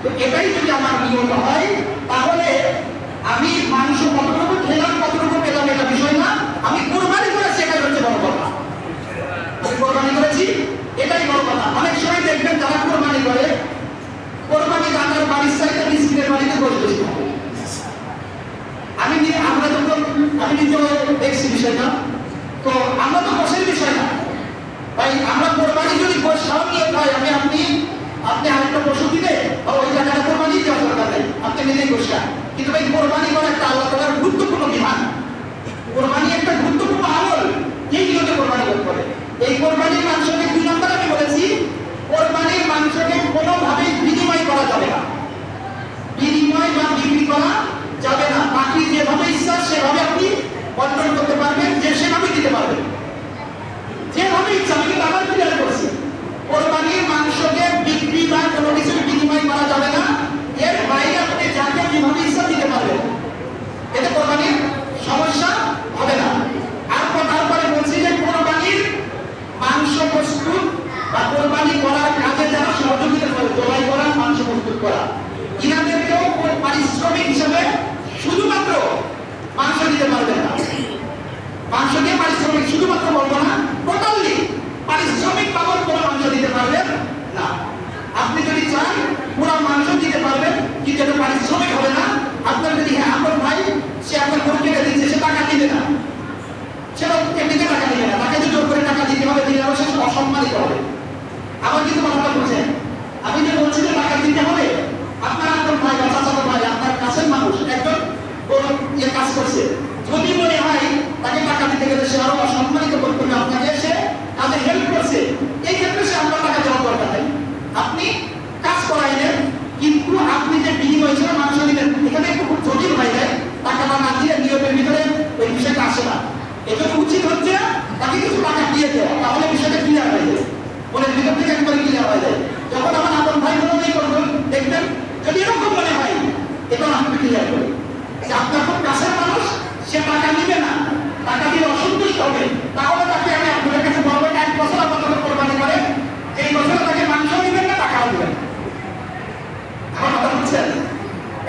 তো এটাই যদি আমার নিয়ত হয় তাহলে আমি মাংস কতটুকু খেলাম কতটুকু পেলাম এটা বিষয় না, আমি কোরবানি করেছি এটাই হচ্ছে বড় কথা। আমি কোরবানি করেছি এটাই বড় কথা। অনেক সময় দেখবেন যারা কোরবানি করে, কোরবানি দাতার বাড়ির চাইতে মিসকিনের বাড়িতে বসে বেশি থাকে। আমি নিজেও দেখছি বিষয়টা। তো আমরা তো বসের বিষয় না ভাই, আমরা কোরবানি যদি গোশাও নিয়ে হয় আপনি আরেকটা পশু দিলে ওই টাকাটা কোরবানি দেওয়ার দরকার নেই, আপনি নিজেই গোশা। কিন্তু ভাই কোরবানি করা একটা আল্লাহ তাআলার গুরুত্বপূর্ণ বিধান, কোরবানি একটা গুরুত্বপূর্ণ আমল, এই নিয়তে কোরবানি করতে হবে। এই কোরবানির মাংসকে 2 নম্বর আমি বলেছি, কোরবানির মাংসকে কোনোভাবেই বিনিময় করা যাবে না, বিনিময় বা বিক্রি করা যাবে না। বাকি যেভাবে ইচ্ছা সেভাবে আপনি বন্টন করতে পারবেন, যে সেভাবে দিতে পারবেন, যেভাবে ইচ্ছা। আমি কিন্তু আবার ক্লিয়ার করছি, কোরবানির মাংসকে বিক্রি বা কোনো কিছু বিনিময় করা যাবে না, এর বাইরে আপনি যাকে যেভাবে ইচ্ছা দিতে পারবেন, এতে কোরবানির সমস্যা হবে না। আর তারপরে বলছি যে কোরবানির মাংস প্রস্তুত বা কোরবানি করার কাজে যারা সহযোগিতা করে, জবাই করা, মাংস প্রস্তুত করা, ইনাদেরকেও পারিশ্রমিক হিসেবে শুধুমাত্র মাংস দিতে পারবেন না। মাংস দিয়ে পারিশ্রমিক শুধুমাত্র বলবো না, টোটালি পারিশ্রমিক বাবদ কোনো মাংস দিতে পারবেন না। আপনি যদি চান পুরো মাংস দিতে পারবেন, কিন্তু এটা পারিশ্রমিক হবে না। আপনার যদি আপনার ভাই সে আপনার গরু কেটে দিচ্ছে, সে টাকা দিবে না, সেটা এমনিতে টাকা দিবে না, তাকে যদি জোর করে টাকা দিতে হবে, দিলে সে অসম্মানিত হবে। আমার কিন্তু কথাটা বলছেন, আমি যে বলছি যে টাকা দিতে হবে, আপনার আপনার ভাই বা চাচাতো ভাই, আপনার কাছের মানুষ একজন কাজ করছে, যদি মনে হয় তাকে টাকা দিতে গেলে সে আরো অসম্মানিত করতে হবে আপনাকে, সে কাজে হেল্প করছে, এই ক্ষেত্রে সে আপনার টাকা দেওয়ার দরকার নেই। আপনি কাজ করাইলেন, কিন্তু আপনি যে বিনিময় হিসেবে মাংস দিলেন, এখানে একটু খুব জটিল হয়ে যায়। টাকাটা না দিয়ে নিয়মের ভিতরে ওই বিষয়টা আসে না। এজন্য উচিত হচ্ছে তাকে কিছু টাকা দিয়ে দেওয়া, তাহলে বিষয়টা ক্লিয়ার হয়ে যায়, মনের ভিতর থেকে একবারে ক্লিয়ার হয়ে যায়। যখন আমার আপন ভাই বোনই করবেন, দেখবেন যদি এরকম মনে হয়, এটা আপনি ক্লিয়ার করি যে আপনার খুব কাছের মানুষ, সে টাকা নিবে না, টাকা দিয়ে অসন্তুষ্ট হবে, তাহলে তাকে আমি আপনাদের কাছে বলবো 1 বছর আপনাদের কোরবানি করে, এই বছরে তাকে মাংস দিবেন না, টাকাও দিবেন। আমার কথা বুঝছেন?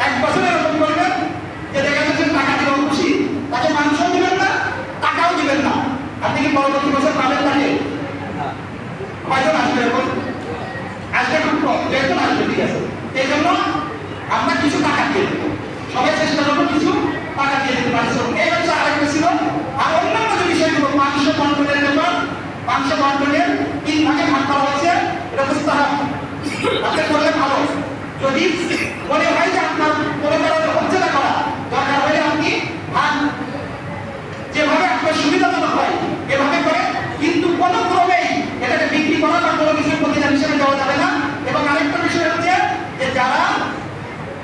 1 বছর এরকম করবেন যে দেখা যাচ্ছে টাকা দিবেন খুশি, তাকে মাংস দিবেন না, টাকাও দিবেন না। আপনি কি পরবর্তী বছর পাবেন তাকে? কয়জন আসবে এরকম? আসবে খুব কম, যেহেতু আসবে, ঠিক আছে। এই জন্য আমরা কিছু টাকা দিয়ে দেবো, সবাই চেষ্টা করবো কিছু টাকা দিয়ে দিতে পারছি। এই হচ্ছে আরেকটা ছিল। আর অন্যান্য যে বিষয়গুলো, মাংস বন্টনের ব্যাপার, মাংস বন্টনের 3 ভাগে ভাগ করা হয়েছে, এটা মুস্তাহাব, আপনি করলে ভালো। যদি মনে হয় যে আপনার কোনো কারণে হচ্ছে না করা, দরকার হলে আপনি ভাগ যেভাবে আপনার সুবিধাজনক হয় এভাবে করে, কিন্তু কোনো ক্রমেই এটাকে বিক্রি করা বা কোনো কিছু প্রতিদান হিসেবে দেওয়া যাবে না। এবং আরেকটা বিষয় হচ্ছে যে যারা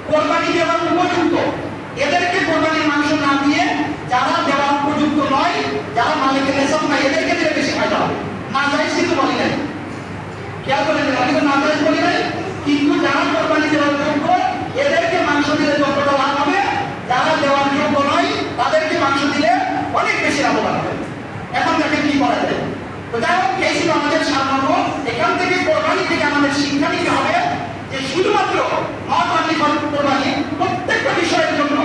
কোরবানি দেওয়ার উপযুক্ত, এদেরকে কোরবানির মাংস না দিয়ে যারা দেওয়ার উপযুক্ত নয়, যারা মালিকের নেশাব নাই, এদেরকে দিলে বেশি ফায়দা হবে। না যাই কিন্তু বলি নাই, খেয়াল করে দিন, আমি তো না যাই বলি নাই, কিন্তু যারা কোরবানি দেওয়ার যোগ্য এদেরকে মাংস দিলে যতটা লাভ হবে, যারা দেওয়ার যোগ্য নয় তাদেরকে মাংস দিলে অনেক বেশি লাভবান হবে। এখন দেখেন কি করা যায়। তো যাই হোক, এই ছিল আমাদের সামান্য। এখান থেকে কোরবানি থেকে আমাদের শিক্ষা নিতে হবে যে শুধুমাত্র নট অনলি ফর কোরবানি, প্রত্যেকটা বিষয়ের জন্য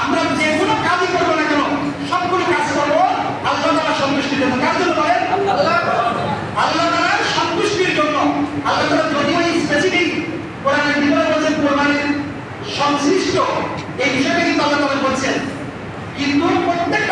আমরা যে কোনো কাজই করবো না কেন, সবগুলো কাজ করবো আল্লাহ তাআলার সন্তুষ্টির জন্য। কার জন্য বলেন? আল্লাহ তাআলার সন্তুষ্টির জন্য। আল্লাহ তাআলা যদিও স্পেসিফিক কোরআনের ভিতরে বলছেন কোরবানির সংশ্লিষ্ট এই বিষয়টা কিন্তু আল্লাহ তাআলা বলছেন, কিন্তু প্রত্যেক